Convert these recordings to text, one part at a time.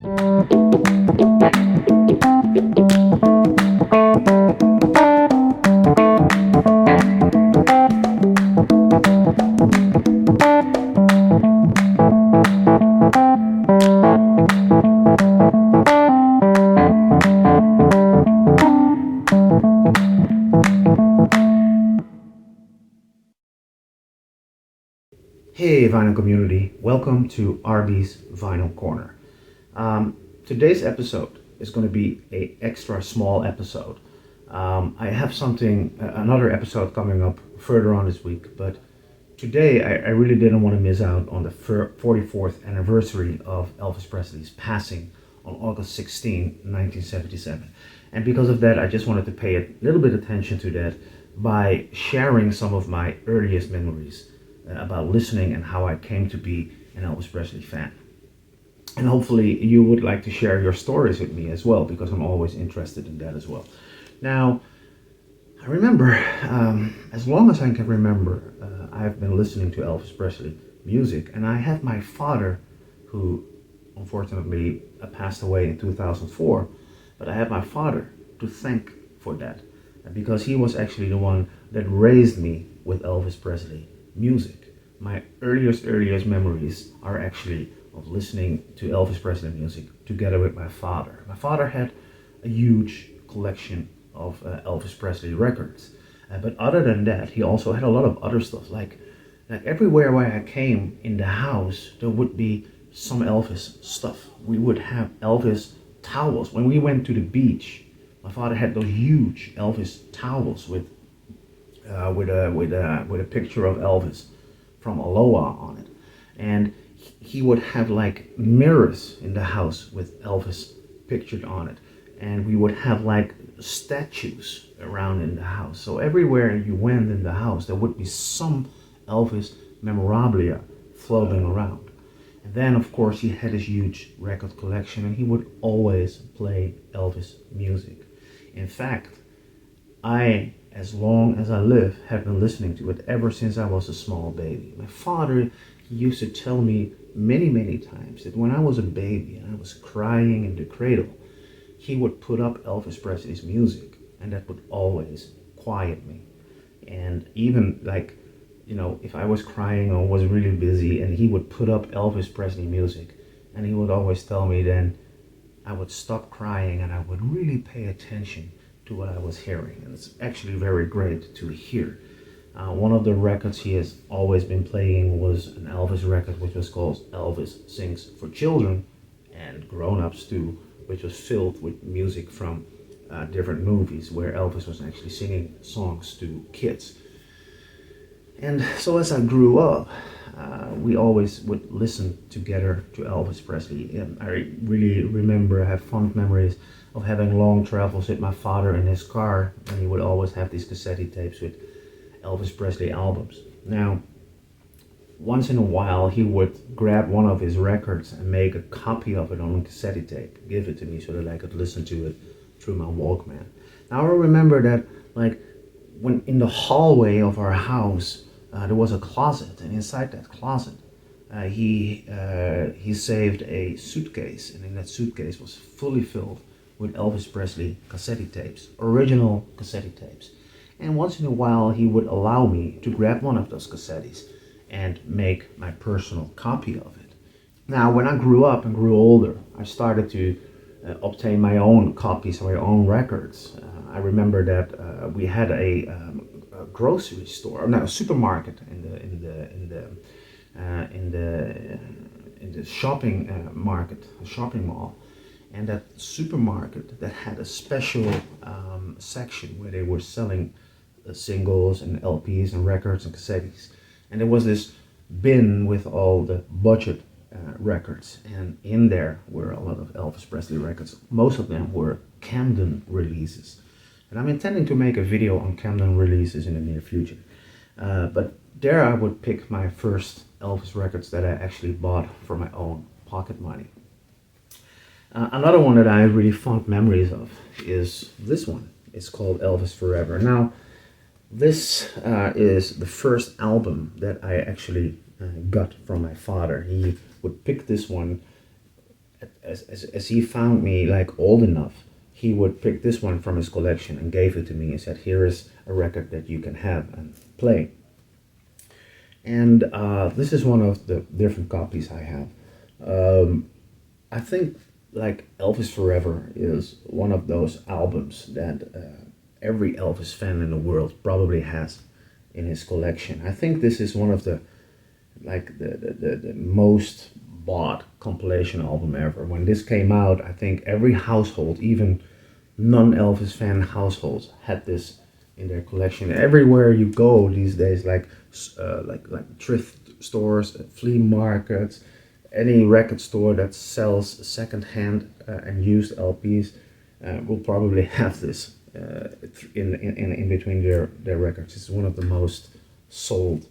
Hey, vinyl community, welcome to RB's Vinyl Corner. Today's episode is going to be a extra small episode. I have another episode coming up further on this week, but today I really didn't want to miss out on the 44th anniversary of Elvis Presley's passing on August 16, 1977. And because of that, I just wanted to pay a little bit attention to that by sharing some of my earliest memories about listening and how I came to be an Elvis Presley fan. And hopefully you would like to share your stories with me as well, because I'm always interested in that as well. Now, I remember, as long as I can remember, I've been listening to Elvis Presley music, and I have my father, who unfortunately passed away in 2004, but I have my father to thank for that, because he was actually the one that raised me with Elvis Presley music. My earliest memories are actually of listening to Elvis Presley music together with my father. My father had a huge collection of Elvis Presley records, but other than that, he also had a lot of other stuff. Like everywhere where I came in the house, there would be some Elvis stuff. We would have Elvis towels. When we went to the beach, my father had those huge Elvis towels with a picture of Elvis from Aloha on it, and he would have like mirrors in the house with Elvis pictured on it, and we would have like statues around in the house. So everywhere you went in the house, there would be some Elvis memorabilia floating around. And then, of course, he had his huge record collection, and he would always play Elvis music. In fact, as long as I live, have been listening to it ever since I was a small baby. My father used to tell me many times that when I was a baby and I was crying in the cradle, he would put up Elvis Presley's music, and that would always quiet me. And even if I was crying or was really busy, and he would put up Elvis Presley music, and he would always tell me, then I would stop crying and I would really pay attention to what I was hearing. And it's actually very great to hear. One of the records he has always been playing was an Elvis record, which was called Elvis Sings for Children and Grown-Ups Too, which was filled with music from different movies where Elvis was actually singing songs to kids. And so as I grew up, we always would listen together to Elvis Presley. I really remember, I have fond memories of having long travels with my father in his car, and he would always have these cassette tapes with Elvis Presley albums. Now, once in a while, he would grab one of his records and make a copy of it on a cassette tape, give it to me so that I could listen to it through my Walkman. Now, I remember that, when in the hallway of our house, there was a closet, and inside that closet, he saved a suitcase, and in that suitcase was fully filled with Elvis Presley cassette tapes, original cassette tapes. And once in a while, he would allow me to grab one of those cassettes and make my personal copy of it. Now, when I grew up and grew older, I started to obtain my own copies of my own records. I remember that we had a grocery store, no, a supermarket in the shopping market, a shopping mall, and that supermarket that had a special section where they were selling singles and LPs and records and cassettes, and there was this bin with all the budget records, and in there were a lot of Elvis Presley records. Most of them were Camden releases. And I'm intending to make a video on Camden releases in the near future. But there I would pick my first Elvis records that I actually bought for my own pocket money. Another one that I have really fond memories of is this one. It's called Elvis Forever. Now, this is the first album that I actually got from my father. He would pick this one as he found me like old enough, he would pick this one from his collection and gave it to me and said, "Here is a record that you can have and play." And this is one of the different copies I have. I think like Elvis Forever is one of those albums that every Elvis fan in the world probably has in his collection. I think this is one of the the most bought compilation album ever. When this came out, I think every household, even non-Elvis fan households, had this in their collection. Everywhere you go these days, like thrift stores, flea markets, any record store that sells second-hand and used LPs will probably have this in between their records. It's one of the most sold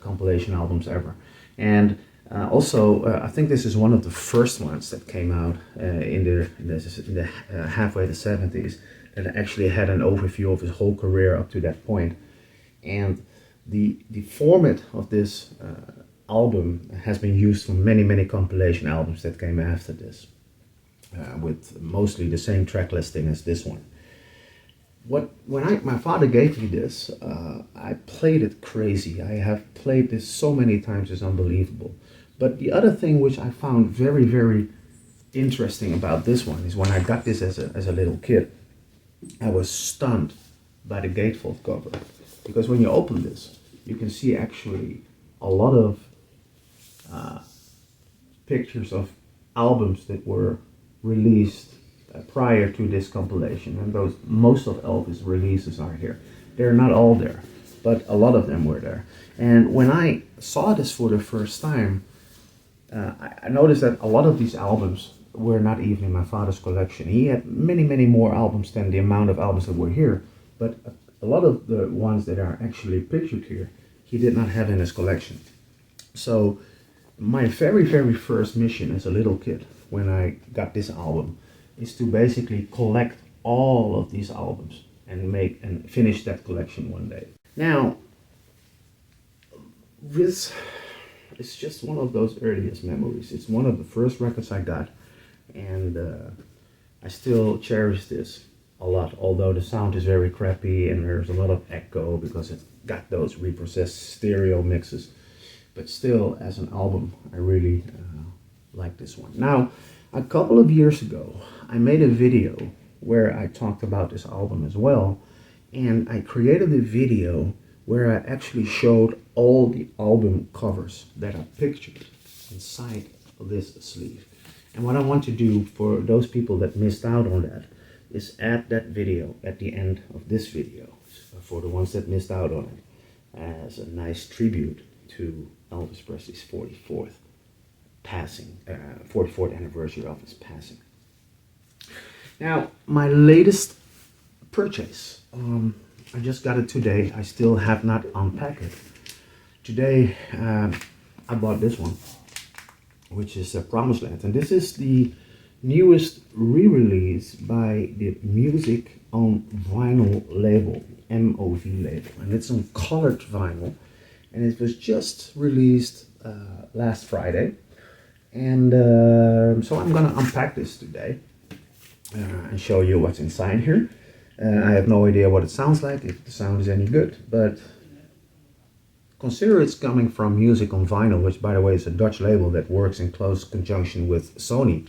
compilation albums ever. And also, I think this is one of the first ones that came out in the halfway the 70s that actually had an overview of his whole career up to that point. And the format of this album has been used for many compilation albums that came after this, with mostly the same track listing as this one. When my father gave me this, I played it crazy. I have played this so many times, it's unbelievable. But the other thing which I found very interesting about this one is when I got this as a little kid, I was stunned by the gatefold cover. Because when you open this, you can see actually a lot of pictures of albums that were released prior to this compilation, and most of Elvis releases are here. They're not all there, but a lot of them were there. And when I saw this for the first time, I noticed that a lot of these albums were not even in my father's collection. He had many more albums than the amount of albums that were here, but a lot of the ones that are actually pictured here, he did not have in his collection. So my very first mission as a little kid, when I got this album, is to basically collect all of these albums and finish that collection one day. Now, this is just one of those earliest memories. It's one of the first records I got, and I still cherish this a lot, although the sound is very crappy and there's a lot of echo because it's got those reprocessed stereo mixes. But still, as an album, I really like this one. Now, a couple of years ago, I made a video where I talked about this album as well, and I created a video where I actually showed all the album covers that are pictured inside this sleeve. And what I want to do for those people that missed out on that is add that video at the end of this video, for the ones that missed out on it, as a nice tribute to Elvis Presley's 44th anniversary of his passing. Now, my latest purchase, I just got it today. I still have not unpacked it. Today, I bought this one, which is Promised Land. And this is the newest re-release by the Music on Vinyl label, MoV label. And it's on colored vinyl. And it was just released last Friday. And so I'm gonna unpack this today and show you what's inside here. I have no idea what it sounds like, if the sound is any good, but consider it's coming from Music on Vinyl, which by the way is a Dutch label that works in close conjunction with Sony.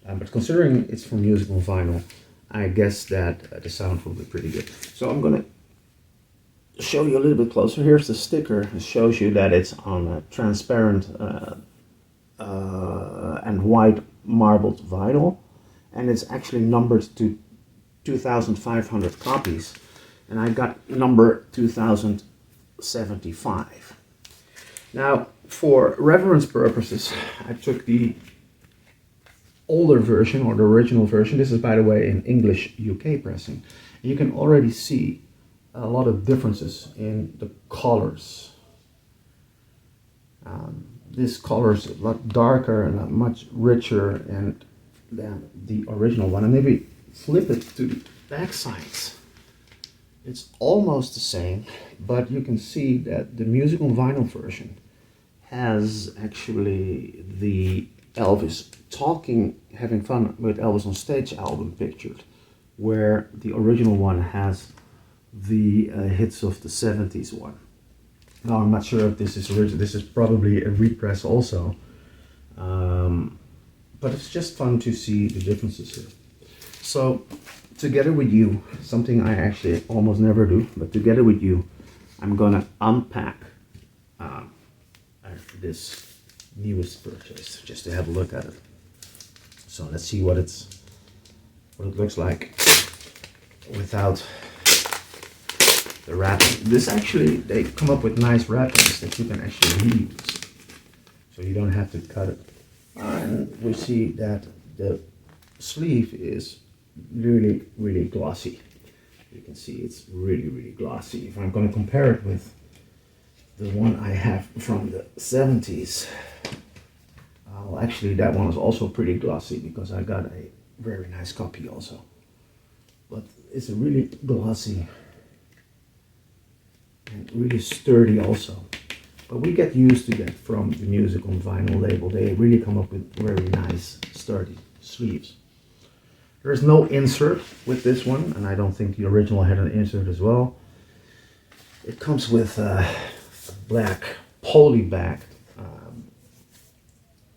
But considering it's from Music on Vinyl, I guess that the sound will be pretty good. So I'm gonna show you a little bit closer. Here's the sticker. It shows you that it's on a transparent and white marbled vinyl, and it's actually numbered to 2,500 copies, and I got number 2075. Now, for reference purposes, I took the older version, or the original version. This is, by the way, in English UK pressing. You can already see a lot of differences in the colors. This color is a lot darker and much richer than the original one. And maybe flip it to the back sides. It's almost the same, but you can see that the Music on Vinyl version has actually the Elvis talking, having fun with Elvis on stage album pictured, where the original one has the hits of the 70s one. Now I'm not sure if this is original. This is probably a repress also, but it's just fun to see the differences here. So together with you, something I actually almost never do, but together with you, I'm gonna unpack this newest purchase just to have a look at it. So let's see what it looks like without the wrapping. This actually, they come up with nice wrappings that you can actually reuse, so you don't have to cut it. And we see that the sleeve is really, really glossy. You can see it's really, really glossy. If I'm going to compare it with the one I have from the 70s, well, actually that one is also pretty glossy because I got a very nice copy also. But it's a really glossy and really sturdy also. But we get used to that from the Music on Vinyl label. They really come up with very nice sturdy sleeves. There's no insert with this one, and I don't think the original had an insert as well. It comes with a black poly-backed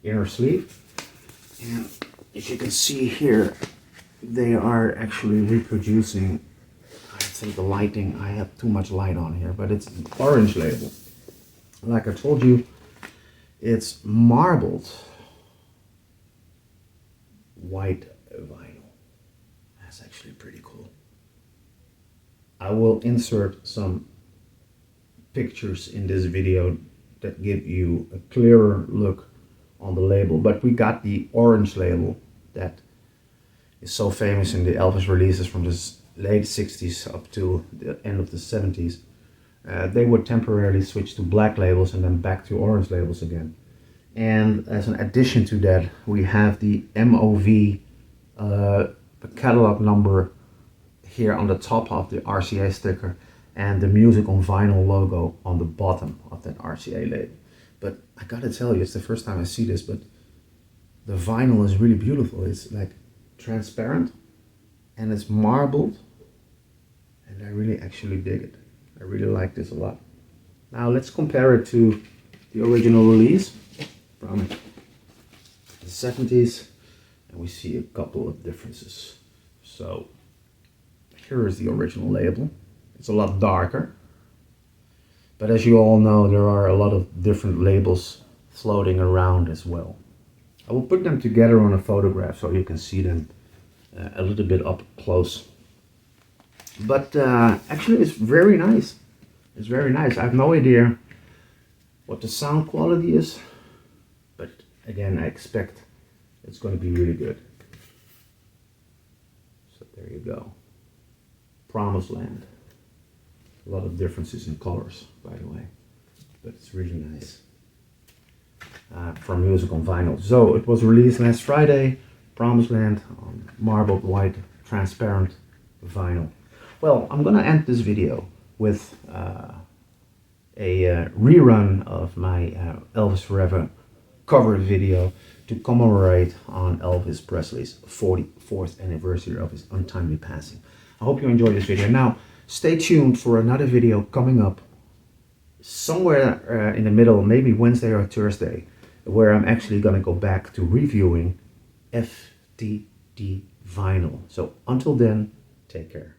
inner sleeve, and as you can see here, they are actually reproducing, I think the lighting, I have too much light on here, but it's an orange label. Like I told you, it's marbled white vinyl. That's actually pretty cool. I will insert some pictures in this video that give you a clearer look on the label, but we got the orange label that is so famous in the Elvis releases from the late 60s up to the end of the 70s. They would temporarily switch to black labels and then back to orange labels again. And as an addition to that, we have the MoV catalog number here on the top of the RCA sticker and the Music on Vinyl logo on the bottom of that RCA label. But I gotta tell you, it's the first time I see this, but the vinyl is really beautiful. It's like transparent and it's marbled, and I really actually dig it. I really like this a lot. Now let's compare it to the original release from the 70s, and we see a couple of differences. So here is the original label. It's a lot darker, but as you all know, there are a lot of different labels floating around as well. I will put them together on a photograph so you can see them a little bit up close. But actually it's very nice. It's very nice. I have no idea what the sound quality is, but again, I expect it's going to be really good. So there you go. Promised Land. A lot of differences in colors, by the way, but it's really nice. From Music on Vinyl. So it was released last Friday. Promised Land on marbled white transparent vinyl. Well, I'm gonna end this video with a rerun of my Elvis Forever cover video to commemorate on Elvis Presley's 44th anniversary of his untimely passing. I hope you enjoyed this video. Now, stay tuned for another video coming up somewhere in the middle, maybe Wednesday or Thursday, where I'm actually gonna go back to reviewing FTD vinyl. So until then, take care.